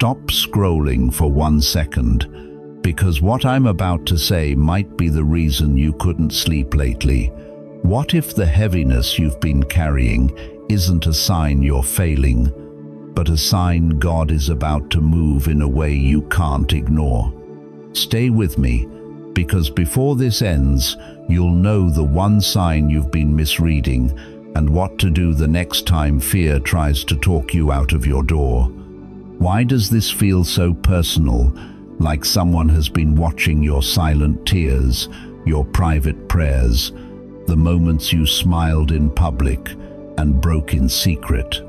stop scrolling for 1 second, because what I'm about to say might be the reason you couldn't sleep lately. What if the heaviness you've been carrying isn't a sign you're failing, but a sign God is about to move in a way you can't ignore? Stay with me, because before this ends, you'll know the one sign you've been misreading and what to do the next time fear tries to talk you out of your door. Why does this feel so personal, like someone has been watching your silent tears, your private prayers, the moments you smiled in public and broke in secret?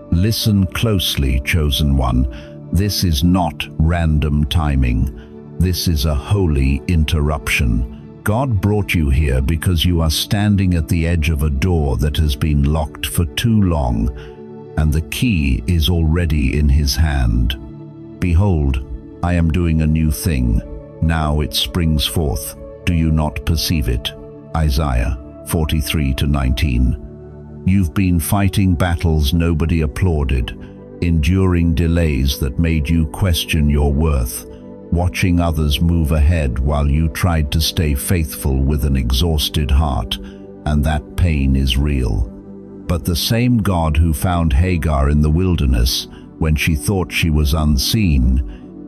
Listen closely, chosen one. This is not random timing. This is a holy interruption. God brought you here because you are standing at the edge of a door that has been locked for too long, and the key is already in His hand. Behold, I am doing a new thing. Now it springs forth. Do you not perceive it? Isaiah 43:19. You've been fighting battles nobody applauded, enduring delays that made you question your worth, watching others move ahead while you tried to stay faithful with an exhausted heart, and that pain is real. But the same God who found Hagar in the wilderness when she thought she was unseen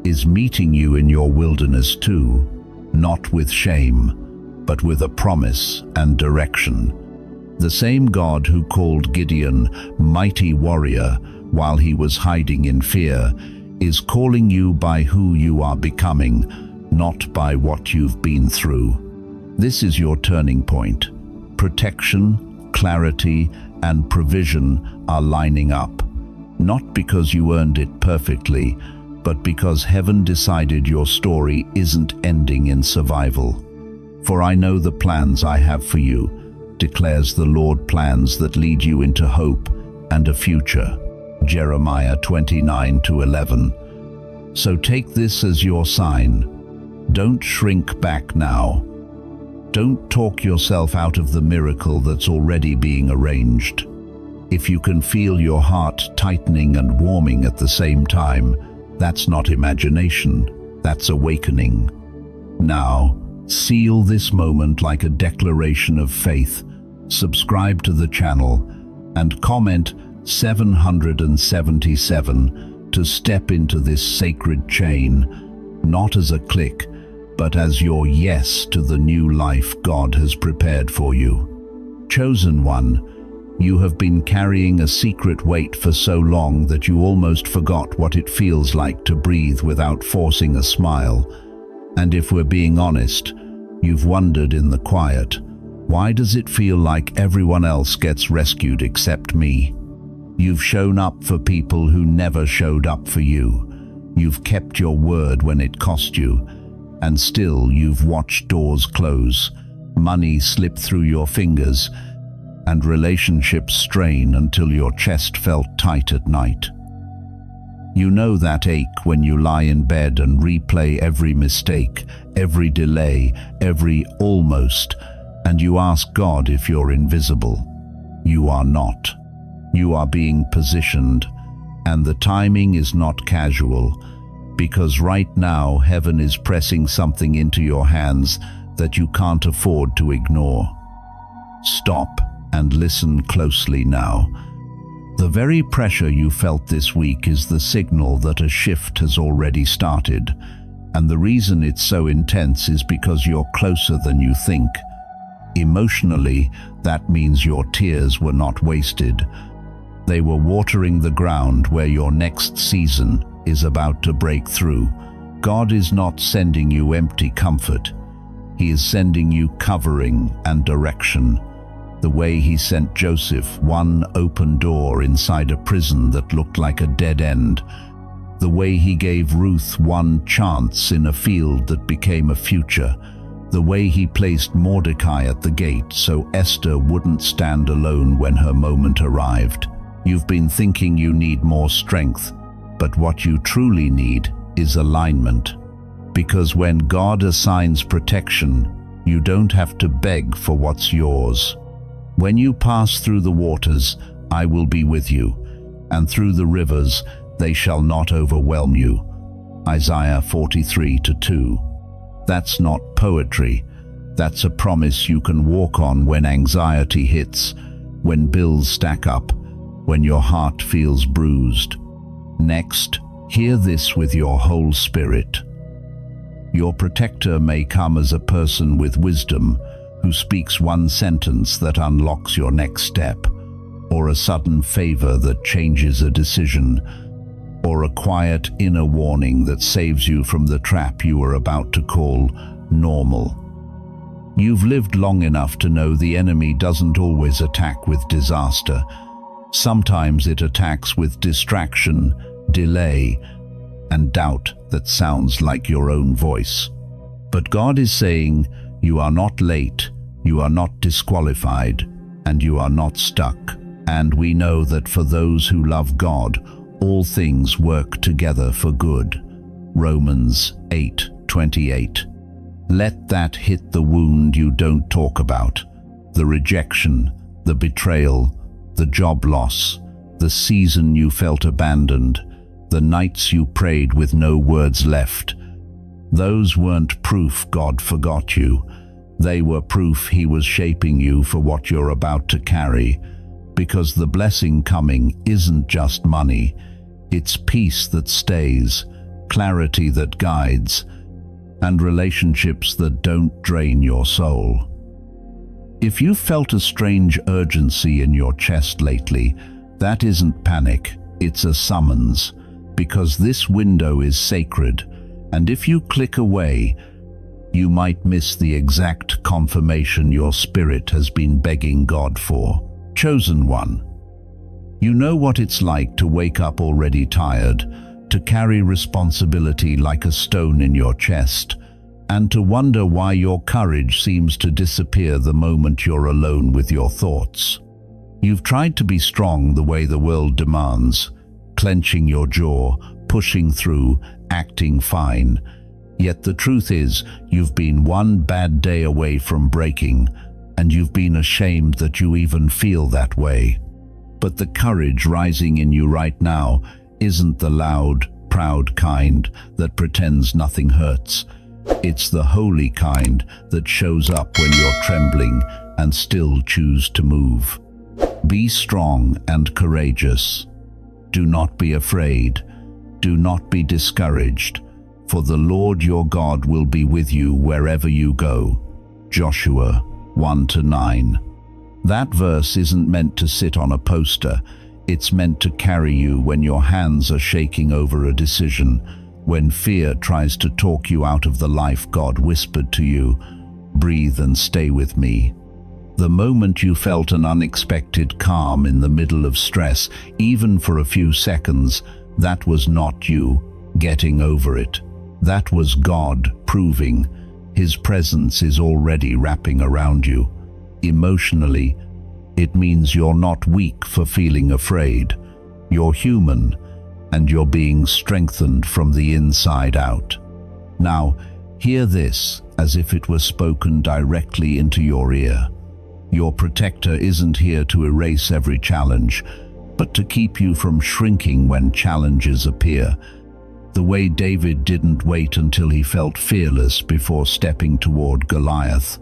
is meeting you in your wilderness too, not with shame, but with a promise and direction. The same God who called Gideon mighty warrior while he was hiding in fear is calling you by who you are becoming, not by what you've been through. This is your turning point. Protection, clarity, and provision are lining up, not because you earned it perfectly, but because heaven decided your story isn't ending in survival. For I know the plans I have for you, declares the Lord, plans that lead you into hope and a future. Jeremiah 29:11. So take this as your sign. Don't shrink back now. Don't talk yourself out of the miracle that's already being arranged. If you can feel your heart tightening and warming at the same time, that's not imagination, that's awakening. Now, seal this moment like a declaration of faith. Subscribe to the channel and comment 777 to step into this sacred chain, not as a click, but as your yes to the new life God has prepared for you. Chosen one, you have been carrying a secret weight for so long that you almost forgot what it feels like to breathe without forcing a smile. And if we're being honest, you've wondered in the quiet, why does it feel like everyone else gets rescued except me? You've shown up for people who never showed up for you. You've kept your word when it cost you, and still you've watched doors close, money slip through your fingers, and relationships strain until your chest felt tight at night. You know that ache when you lie in bed and replay every mistake, every delay, every almost, and you ask God if you're invisible. You are not. You are being positioned, and the timing is not casual, because right now heaven is pressing something into your hands that you can't afford to ignore. Stop and listen closely now. The very pressure you felt this week is the signal that a shift has already started, and the reason it's so intense is because you're closer than you think. Emotionally, that means your tears were not wasted. They were watering the ground where your next season is about to break through. God is not sending you empty comfort. He is sending you covering and direction. The way He sent Joseph one open door inside a prison that looked like a dead end. The way He gave Ruth one chance in a field that became a future. The way He placed Mordecai at the gate so Esther wouldn't stand alone when her moment arrived. You've been thinking you need more strength, but what you truly need is alignment. Because when God assigns protection, you don't have to beg for what's yours. When you pass through the waters, I will be with you, and through the rivers, They shall not overwhelm you. Isaiah 43:2. That's not poetry. That's a promise you can walk on when anxiety hits, when bills stack up, when your heart feels bruised. Next, hear this with your whole spirit. Your protector may come as a person with wisdom who speaks one sentence that unlocks your next step, or a sudden favor that changes a decision, or a quiet inner warning that saves you from the trap you are about to call normal. You've lived long enough to know the enemy doesn't always attack with disaster. Sometimes it attacks with distraction, delay, and doubt that sounds like your own voice. But God is saying, you are not late, you are not disqualified, and you are not stuck. And we know that for those who love God, all things work together for good. Romans 8:28. Let that hit the wound you don't talk about. The rejection, the betrayal, the job loss, the season you felt abandoned, the nights you prayed with no words left. Those weren't proof God forgot you. They were proof He was shaping you for what you're about to carry. Because the blessing coming isn't just money. It's peace that stays, clarity that guides, and relationships that don't drain your soul. If you felt a strange urgency in your chest lately, that isn't panic, it's a summons. Because this window is sacred, and if you click away, you might miss the exact confirmation your spirit has been begging God for. Chosen one. You know what it's like to wake up already tired, to carry responsibility like a stone in your chest, and to wonder why your courage seems to disappear the moment you're alone with your thoughts. You've tried to be strong the way the world demands, clenching your jaw, pushing through, acting fine. Yet the truth is, you've been one bad day away from breaking, and you've been ashamed that you even feel that way. But the courage rising in you right now isn't the loud, proud kind that pretends nothing hurts. It's the holy kind that shows up when you're trembling and still choose to move. Be strong and courageous. Do not be afraid. Do not be discouraged, for the Lord your God will be with you wherever you go. Joshua 1-9. That verse isn't meant to sit on a poster. It's meant to carry you when your hands are shaking over a decision, when fear tries to talk you out of the life God whispered to you. Breathe and stay with me. The moment you felt an unexpected calm in the middle of stress, even for a few seconds, that was not you getting over it. That was God proving His presence is already wrapping around you. Emotionally, it means you're not weak for feeling afraid. You're human, and you're being strengthened from the inside out. Now, hear this as if it were spoken directly into your ear. Your protector isn't here to erase every challenge, but to keep you from shrinking when challenges appear. The way David didn't wait until he felt fearless before stepping toward Goliath.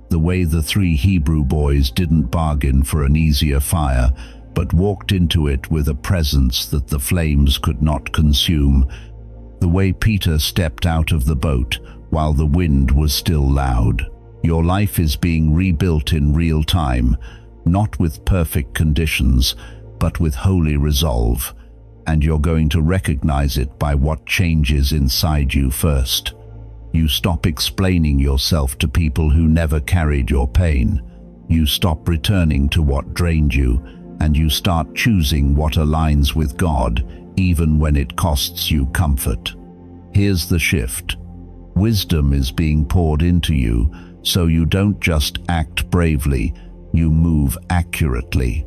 The way the 3 Hebrew boys didn't bargain for an easier fire, but walked into it with a presence that the flames could not consume. The way Peter stepped out of the boat while the wind was still loud. Your life is being rebuilt in real time, not with perfect conditions, but with holy resolve. And you're going to recognize it by what changes inside you first. You stop explaining yourself to people who never carried your pain. You stop returning to what drained you, and you start choosing what aligns with God, even when it costs you comfort. Here's the shift. Wisdom is being poured into you, so you don't just act bravely, you move accurately.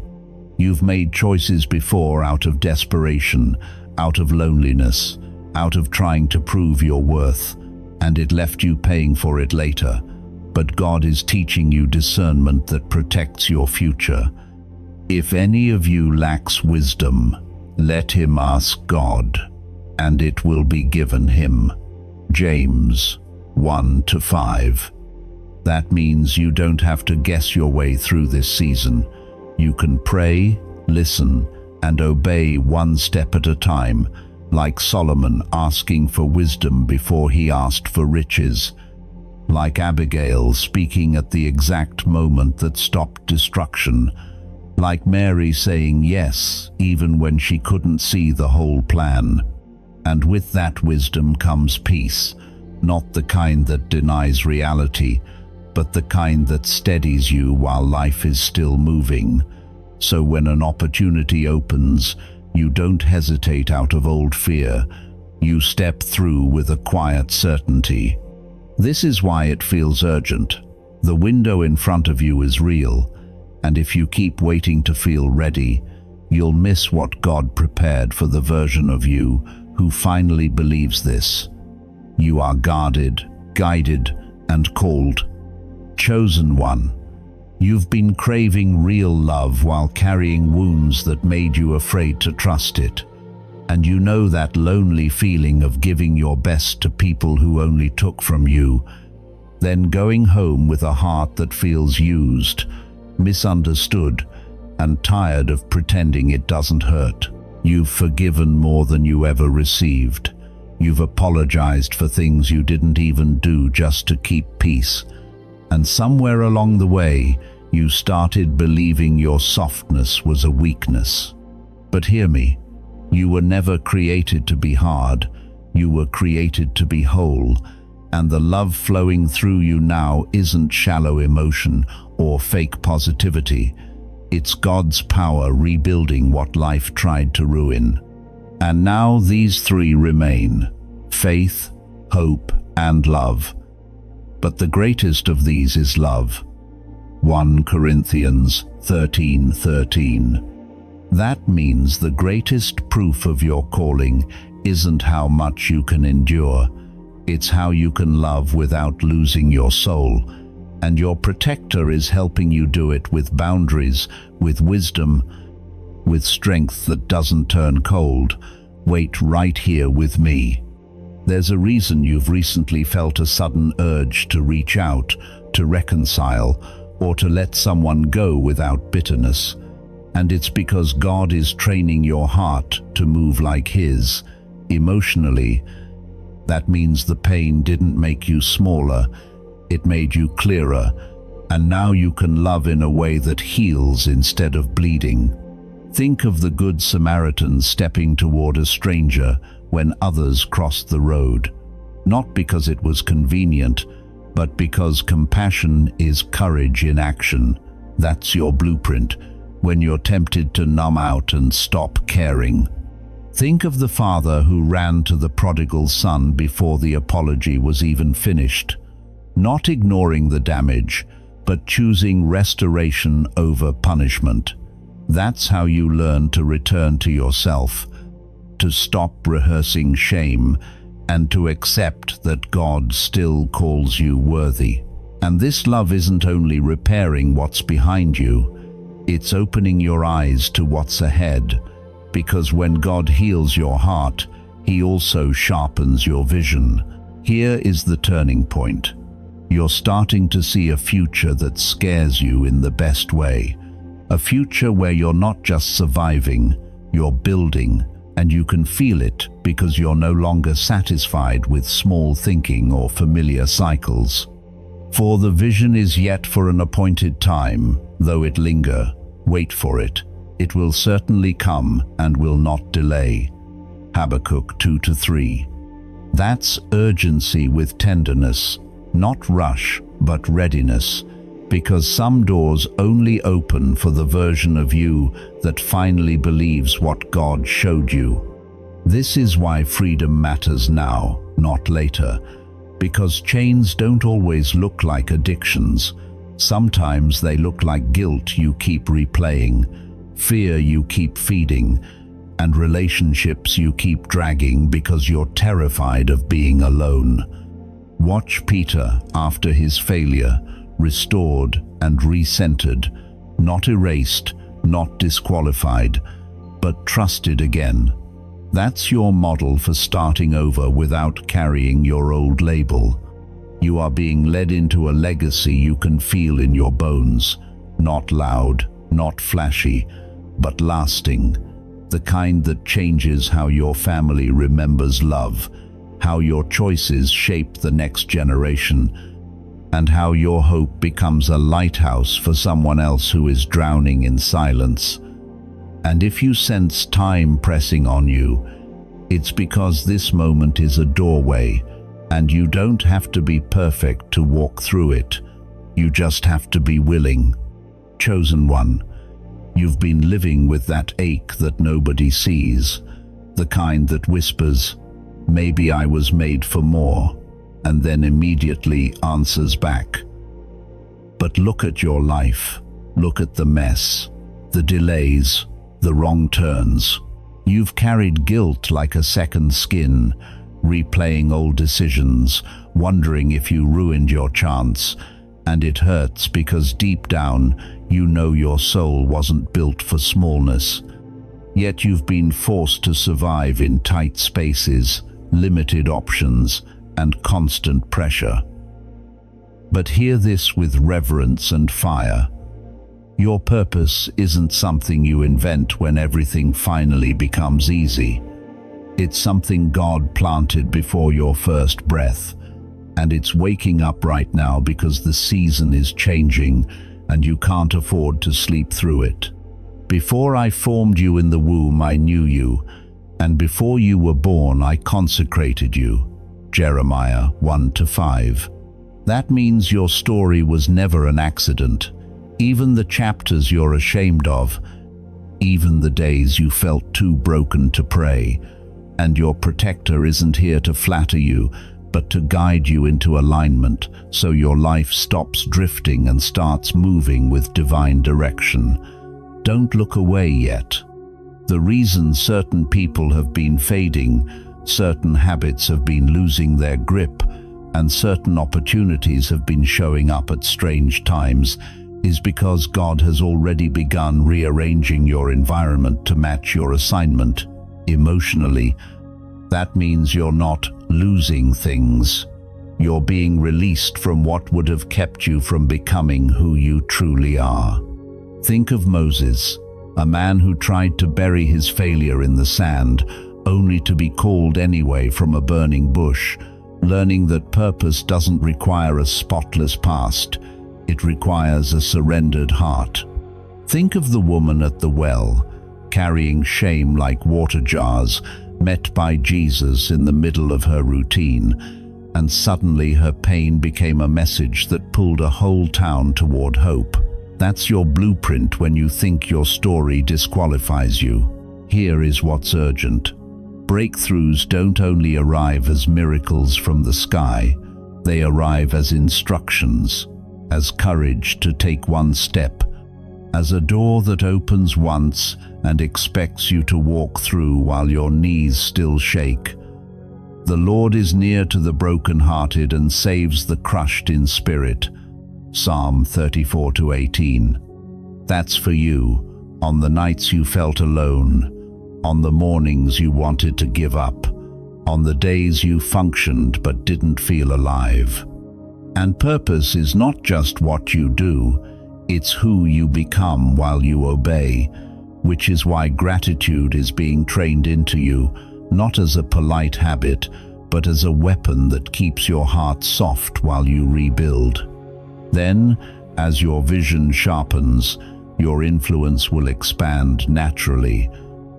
You've made choices before out of desperation, out of loneliness, out of trying to prove your worth, and it left you paying for it later. But God is teaching you discernment that protects your future. If any of you lacks wisdom, let him ask God, and it will be given him. James 1-5. That means you don't have to guess your way through this season. You can pray, listen, and obey one step at a time, like Solomon asking for wisdom before he asked for riches, like Abigail speaking at the exact moment that stopped destruction, like Mary saying yes even when she couldn't see the whole plan. And with that wisdom comes peace, not the kind that denies reality, but the kind that steadies you while life is still moving. So when an opportunity opens, you don't hesitate out of old fear. You step through with a quiet certainty. This is why it feels urgent. The window in front of you is real, and if you keep waiting to feel ready, you'll miss what God prepared for the version of you who finally believes this. You are guarded, guided, and called. Chosen one. You've been craving real love while carrying wounds that made you afraid to trust it. And you know that lonely feeling of giving your best to people who only took from you, then going home with a heart that feels used, misunderstood, and tired of pretending it doesn't hurt. You've forgiven more than you ever received. You've apologized for things you didn't even do just to keep peace. And somewhere along the way, you started believing your softness was a weakness. But hear me, you were never created to be hard. You were created to be whole. And the love flowing through you now isn't shallow emotion or fake positivity. It's God's power rebuilding what life tried to ruin. And now these three remain: faith, hope, and love. But the greatest of these is love. 1 Corinthians 13:13. That means the greatest proof of your calling isn't how much you can endure. It's how you can love without losing your soul. And your protector is helping you do it with boundaries, with wisdom, with strength that doesn't turn cold. Wait right here with me. There's a reason you've recently felt a sudden urge to reach out, to reconcile, or to let someone go without bitterness. And it's because God is training your heart to move like His, emotionally. That means the pain didn't make you smaller, it made you clearer, and now you can love in a way that heals instead of bleeding. Think of the Good Samaritan stepping toward a stranger when others crossed the road, not because it was convenient, but because compassion is courage in action. That's your blueprint when you're tempted to numb out and stop caring. Think of the father who ran to the prodigal son before the apology was even finished, not ignoring the damage, but choosing restoration over punishment. That's how you learn to return to yourself, to stop rehearsing shame, and to accept that God still calls you worthy. And this love isn't only repairing what's behind you, it's opening your eyes to what's ahead, because when God heals your heart, He also sharpens your vision. Here is the turning point. You're starting to see a future that scares you in the best way. A future where you're not just surviving, you're building, and you can feel it because you're no longer satisfied with small thinking or familiar cycles. For the vision is yet for an appointed time, though it linger. Wait for it. It will certainly come and will not delay. Habakkuk 2-3. That's urgency with tenderness, not rush, but readiness, because some doors only open for the version of you that finally believes what God showed you. This is why freedom matters now, not later, because chains don't always look like addictions. Sometimes they look like guilt you keep replaying, fear you keep feeding, and relationships you keep dragging because you're terrified of being alone. Watch Peter after his failure, restored and recentered, not erased, not disqualified, but trusted again. That's your model for starting over without carrying your old label. You are being led into a legacy you can feel in your bones. Not loud, not flashy, but lasting. The kind that changes how your family remembers love, how your choices shape the next generation, and how your hope becomes a lighthouse for someone else who is drowning in silence. And if you sense time pressing on you, it's because this moment is a doorway, and you don't have to be perfect to walk through it. You just have to be willing. Chosen one, you've been living with that ache that nobody sees, the kind that whispers, "Maybe I was made for more," and then immediately answers back. But look at your life. Look at the mess, the delays, the wrong turns. You've carried guilt like a second skin, replaying old decisions, wondering if you ruined your chance. And it hurts because deep down, you know your soul wasn't built for smallness. Yet you've been forced to survive in tight spaces, limited options, and constant pressure. But hear this with reverence and fire. Your purpose isn't something you invent when everything finally becomes easy. It's something God planted before your first breath, and it's waking up right now because the season is changing and you can't afford to sleep through it. Before I formed you in the womb, I knew you, and before you were born, I consecrated you. Jeremiah 1-5. That means your story was never an accident. Even the chapters you're ashamed of, even the days you felt too broken to pray. And your protector isn't here to flatter you, but to guide you into alignment so your life stops drifting and starts moving with divine direction. Don't look away yet. The reason certain people have been fading, certain habits have been losing their grip, and certain opportunities have been showing up at strange times is because God has already begun rearranging your environment to match your assignment. Emotionally, that means you're not losing things. You're being released from what would have kept you from becoming who you truly are. Think of Moses, a man who tried to bury his failure in the sand, only to be called anyway from a burning bush, learning that purpose doesn't require a spotless past, it requires a surrendered heart. Think of the woman at the well, carrying shame like water jars, met by Jesus in the middle of her routine, and suddenly her pain became a message that pulled a whole town toward hope. That's your blueprint when you think your story disqualifies you. Here is what's urgent. Breakthroughs don't only arrive as miracles from the sky, they arrive as instructions, as courage to take one step, as a door that opens once and expects you to walk through while your knees still shake. The Lord is near to the brokenhearted and saves the crushed in spirit. Psalm 34-18. That's for you, on the nights you felt alone, on the mornings you wanted to give up, on the days you functioned but didn't feel alive. And purpose is not just what you do, it's who you become while you obey, which is why gratitude is being trained into you, not as a polite habit, but as a weapon that keeps your heart soft while you rebuild. Then, as your vision sharpens, your influence will expand naturally,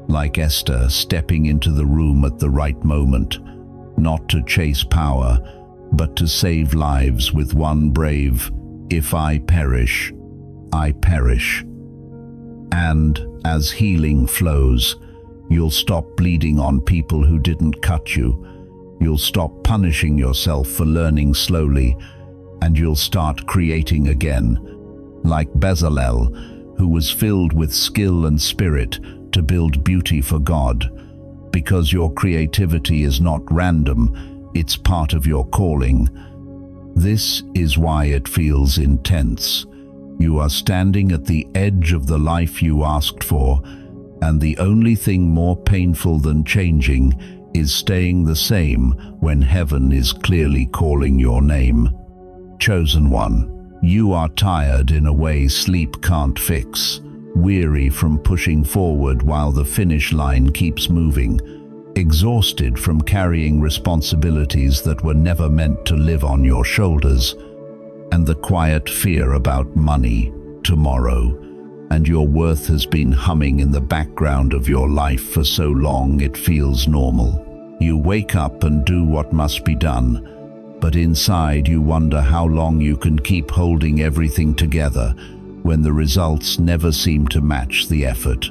like Esther stepping into the room at the right moment, not to chase power, but to save lives with one brave, "If I perish, I perish." And as healing flows, you'll stop bleeding on people who didn't cut you. You'll stop punishing yourself for learning slowly, and you'll start creating again, like Bezalel, who was filled with skill and spirit to build beauty for God. Because your creativity is not random, it's part of your calling. This is why it feels intense. You are standing at the edge of the life you asked for, And the only thing more painful than changing is staying the same when heaven is clearly calling your name. Chosen one, you are tired in a way sleep can't fix, weary from pushing forward while the finish line keeps moving, exhausted from carrying responsibilities that were never meant to live on your shoulders, and the quiet fear about money, tomorrow, and your worth has been humming in the background of your life for so long it feels normal. You wake up and do what must be done, but inside you wonder how long you can keep holding everything together when the results never seem to match the effort,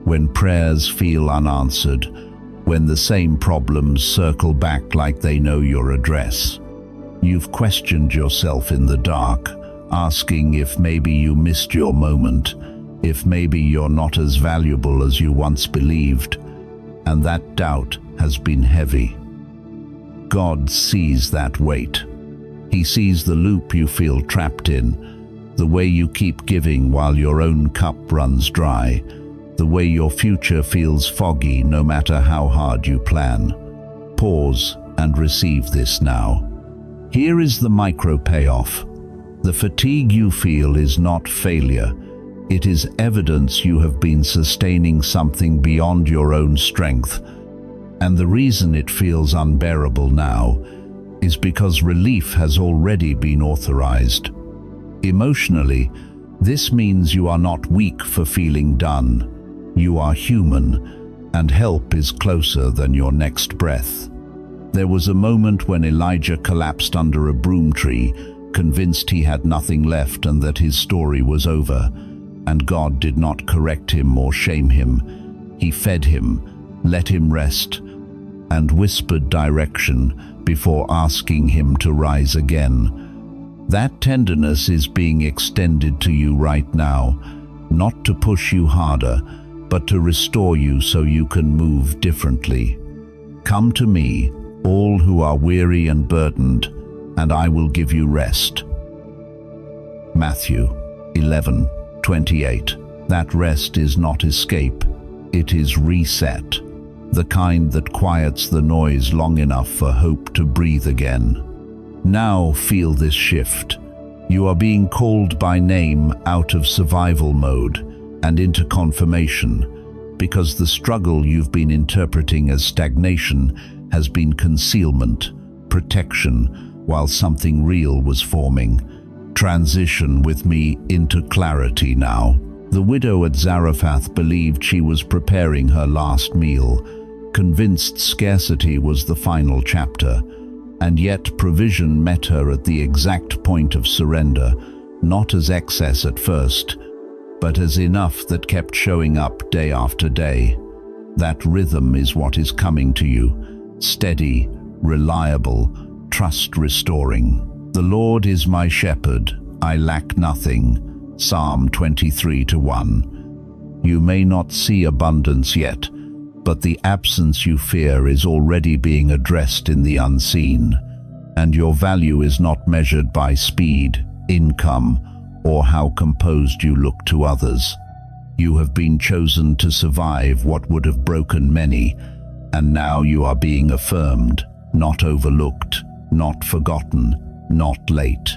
when prayers feel unanswered, when the same problems circle back like they know your address. You've questioned yourself in the dark, asking if maybe you missed your moment, if maybe you're not as valuable as you once believed, and that doubt has been heavy. God sees that weight. He sees the loop you feel trapped in, the way you keep giving while your own cup runs dry, the way your future feels foggy no matter how hard you plan. Pause and receive this now. Here is the micro payoff. The fatigue you feel is not failure. It is evidence you have been sustaining something beyond your own strength. And the reason it feels unbearable now is because relief has already been authorized. Emotionally, this means you are not weak for feeling done. You are human, and help is closer than your next breath. There was a moment when Elijah collapsed under a broom tree, convinced he had nothing left and that his story was over, and God did not correct him or shame him. He fed him, let him rest, and whispered direction before asking him to rise again. That tenderness is being extended to you right now, not to push you harder, but to restore you so you can move differently. Come to me, all who are weary and burdened, and I will give you rest. Matthew 11:28. That rest is not escape, it is reset, the kind that quiets the noise long enough for hope to breathe again. Now feel this shift. You are being called by name out of survival mode and into confirmation, because the struggle you've been interpreting as stagnation has been concealment, protection, while something real was forming. Transition with me into clarity now. The widow at Zarephath believed she was preparing her last meal, convinced scarcity was the final chapter, and yet provision met her at the exact point of surrender, not as excess at first, but as enough that kept showing up day after day. That rhythm is what is coming to you, steady, reliable, trust-restoring. The Lord is my shepherd, I lack nothing. Psalm 23:1. You may not see abundance yet, but the absence you fear is already being addressed in the unseen, and your value is not measured by speed, income, or how composed you look to others. You have been chosen to survive what would have broken many, and now you are being affirmed, not overlooked, not forgotten, not late.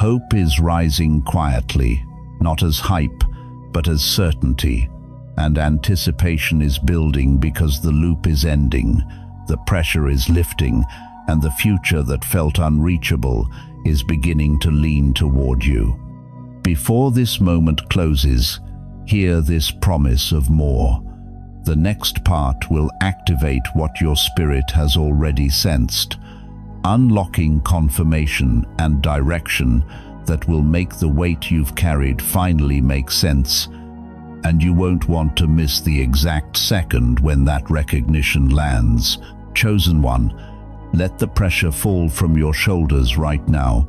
Hope is rising quietly, not as hype, but as certainty, and anticipation is building because the loop is ending, the pressure is lifting, and the future that felt unreachable is beginning to lean toward you. Before this moment closes, hear this promise of more. The next part will activate what your spirit has already sensed, unlocking confirmation and direction that will make the weight you've carried finally make sense, and you won't want to miss the exact second when that recognition lands. Chosen one, let the pressure fall from your shoulders right now,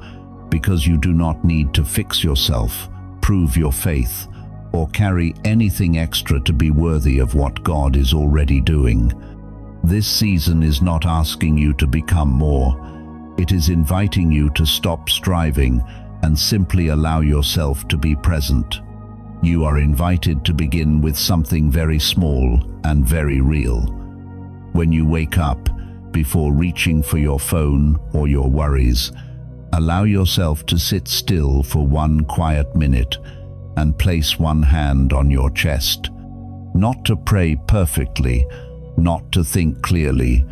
because you do not need to fix yourself, prove your faith, or carry anything extra to be worthy of what God is already doing. This season is not asking you to become more. It is inviting you to stop striving and simply allow yourself to be present. You are invited to begin with something very small and very real. When you wake up, before reaching for your phone or your worries, allow yourself to sit still for 1 quiet minute and place one hand on your chest. Not to pray perfectly, not to think clearly,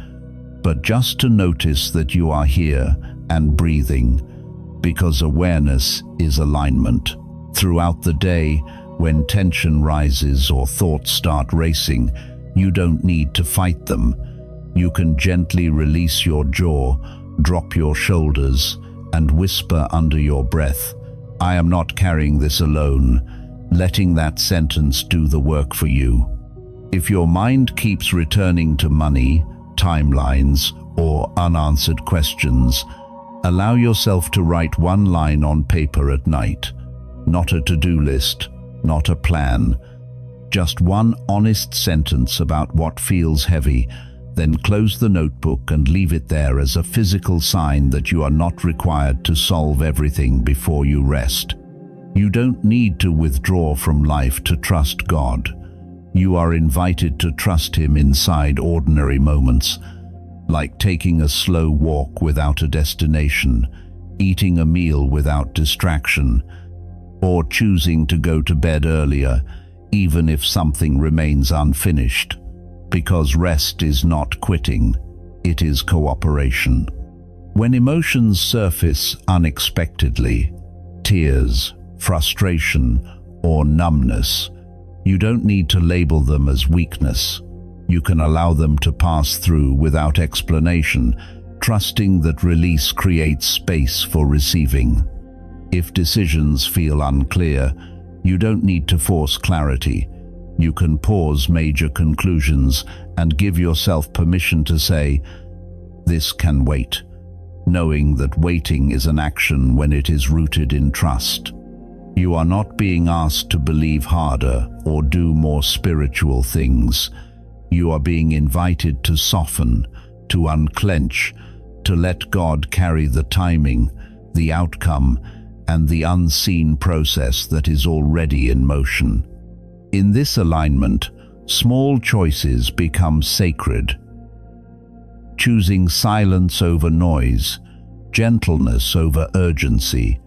but just to notice that you are here and breathing, because awareness is alignment. Throughout the day, when tension rises or thoughts start racing, you don't need to fight them. You can gently release your jaw, drop your shoulders, and whisper under your breath, "I am not carrying this alone," letting that sentence do the work for you. If your mind keeps returning to money, timelines, or unanswered questions, allow yourself to write one line on paper at night. Not a to-do list, not a plan, just one honest sentence about what feels heavy. Then close the notebook and leave it there as a physical sign that you are not required to solve everything before you rest. You don't need to withdraw from life to trust God. You are invited to trust Him inside ordinary moments, like taking a slow walk without a destination, eating a meal without distraction, or choosing to go to bed earlier, even if something remains unfinished. Because rest is not quitting, it is cooperation. When emotions surface unexpectedly, tears, frustration, or numbness, you don't need to label them as weakness. You can allow them to pass through without explanation, trusting that release creates space for receiving. If decisions feel unclear, you don't need to force clarity. You can pause major conclusions and give yourself permission to say, "This can wait," knowing that waiting is an action when it is rooted in trust. You are not being asked to believe harder or do more spiritual things. You are being invited to soften, to unclench, to let God carry the timing, the outcome, and the unseen process that is already in motion. In this alignment, small choices become sacred. Choosing silence over noise, gentleness over urgency,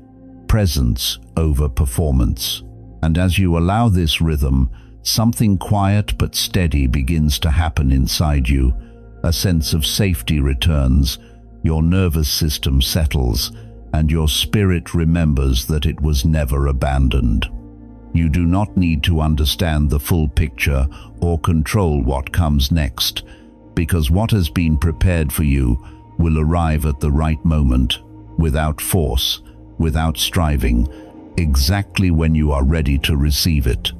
presence over performance. And as you allow this rhythm, something quiet but steady begins to happen inside you. A sense of safety returns, your nervous system settles, and your spirit remembers that it was never abandoned. You do not need to understand the full picture or control what comes next, because what has been prepared for you will arrive at the right moment, without force, without striving, exactly when you are ready to receive it.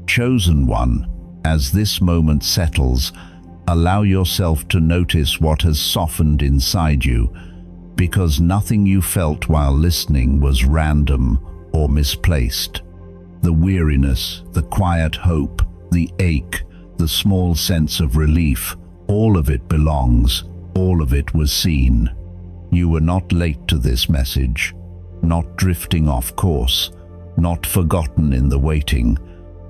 Chosen one, as this moment settles, allow yourself to notice what has softened inside you, because nothing you felt while listening was random or misplaced. The weariness, the quiet hope, the ache, the small sense of relief, all of it belongs, all of it was seen. You were not late to this message, not drifting off course, not forgotten in the waiting.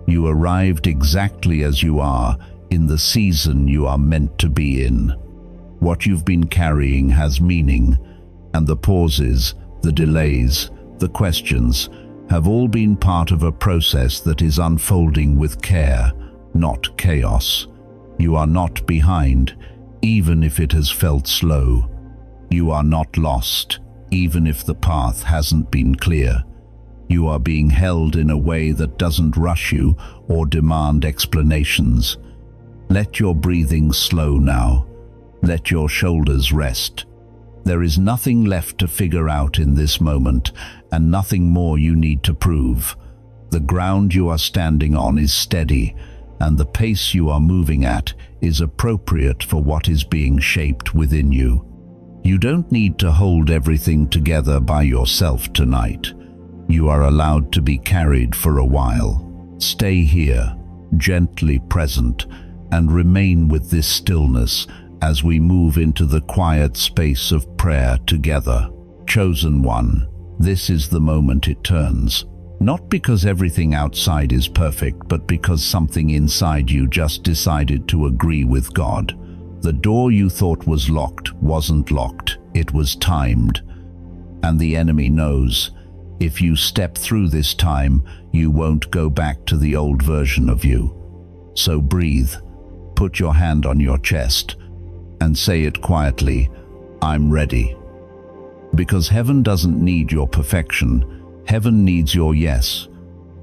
You arrived exactly as you are, in the season you are meant to be in. What you've been carrying has meaning, and the pauses, the delays, the questions, have all been part of a process that is unfolding with care, not chaos. You are not behind, even if it has felt slow. You are not lost, even if the path hasn't been clear. You are being held in a way that doesn't rush you or demand explanations. Let your breathing slow now. Let your shoulders rest. There is nothing left to figure out in this moment, and nothing more you need to prove. The ground you are standing on is steady, and the pace you are moving at is appropriate for what is being shaped within you. You don't need to hold everything together by yourself tonight. You are allowed to be carried for a while. Stay here, gently present, and remain with this stillness as we move into the quiet space of prayer together. Chosen one, this is the moment it turns. Not because everything outside is perfect, but because something inside you just decided to agree with God. The door you thought was locked wasn't locked, it was timed. And the enemy knows, if you step through this time, you won't go back to the old version of you. So breathe, put your hand on your chest, and say it quietly, I'm ready. Because heaven doesn't need your perfection, heaven needs your yes.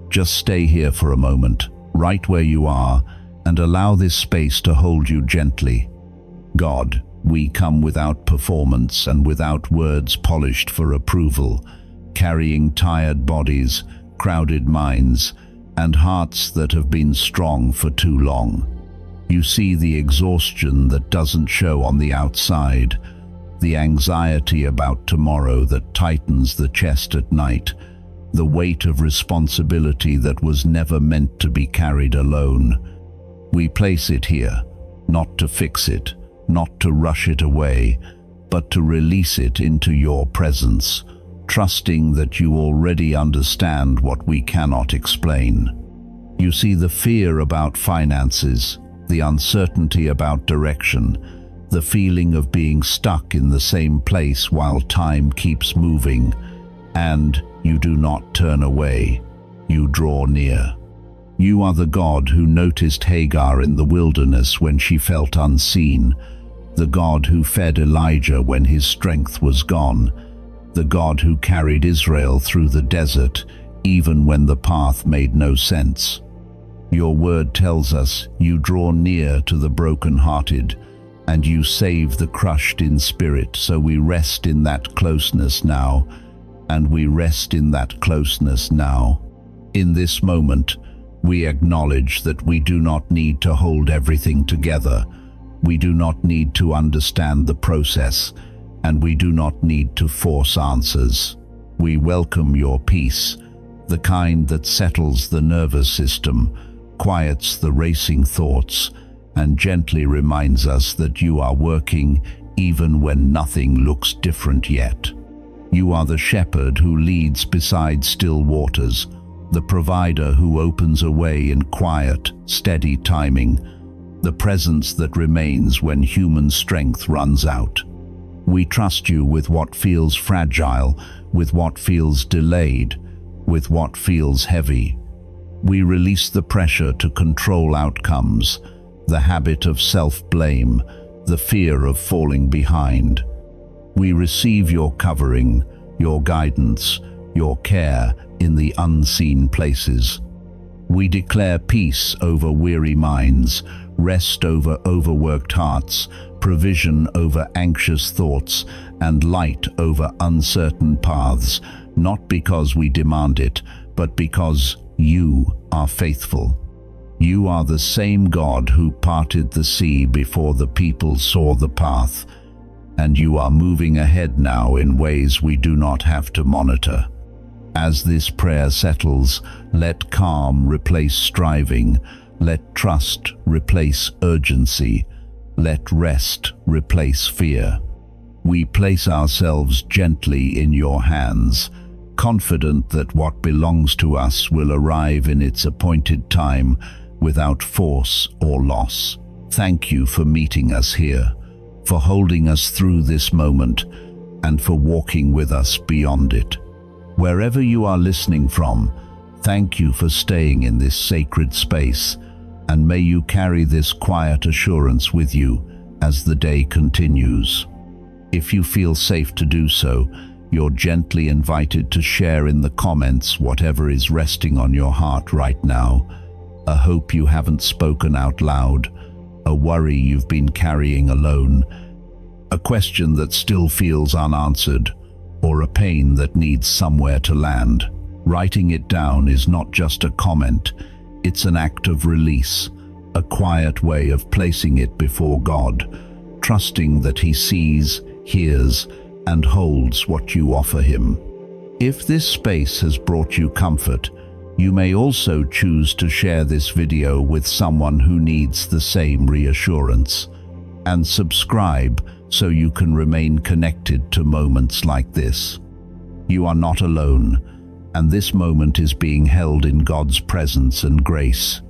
Just stay here for a moment, right where you are, and allow this space to hold you gently. God, we come without performance and without words polished for approval, carrying tired bodies, crowded minds, and hearts that have been strong for too long. You see the exhaustion that doesn't show on the outside, the anxiety about tomorrow that tightens the chest at night, the weight of responsibility that was never meant to be carried alone. We place it here, not to fix it, not to rush it away, but to release it into your presence, trusting that you already understand what we cannot explain. You see the fear about finances, the uncertainty about direction, the feeling of being stuck in the same place while time keeps moving, and you do not turn away, you draw near. You are the God who noticed Hagar in the wilderness when she felt unseen, the God who fed Elijah when his strength was gone, the God who carried Israel through the desert even when the path made no sense. Your word tells us you draw near to the broken-hearted, and you save the crushed in spirit, so we rest in that closeness now, and we rest in that closeness now. In this moment, we acknowledge that we do not need to hold everything together. We do not need to understand the process, and we do not need to force answers. We welcome your peace, the kind that settles the nervous system, quiets the racing thoughts, and gently reminds us that you are working even when nothing looks different yet. You are the shepherd who leads beside still waters, the provider who opens a way in quiet, steady timing, the presence that remains when human strength runs out. We trust you with what feels fragile, with what feels delayed, with what feels heavy. We release the pressure to control outcomes, the habit of self-blame, the fear of falling behind. We receive your covering, your guidance, your care in the unseen places. We declare peace over weary minds, rest over overworked hearts, provision over anxious thoughts, and light over uncertain paths, not because we demand it, but because you are faithful. You are the same God who parted the sea before the people saw the path, and you are moving ahead now in ways we do not have to monitor. As this prayer settles, let calm replace striving, let trust replace urgency, let rest replace fear. We place ourselves gently in your hands, confident that what belongs to us will arrive in its appointed time without force or loss. Thank you for meeting us here, for holding us through this moment, and for walking with us beyond it. Wherever you are listening from, thank you for staying in this sacred space, and may you carry this quiet assurance with you as the day continues. If you feel safe to do so, you're gently invited to share in the comments whatever is resting on your heart right now, a hope you haven't spoken out loud, a worry you've been carrying alone, a question that still feels unanswered, or a pain that needs somewhere to land. Writing it down is not just a comment, it's an act of release, a quiet way of placing it before God, trusting that He sees, hears, and holds what you offer Him. If this space has brought you comfort, you may also choose to share this video with someone who needs the same reassurance, and subscribe so you can remain connected to moments like this. You are not alone. and this moment is being held in God's presence and grace.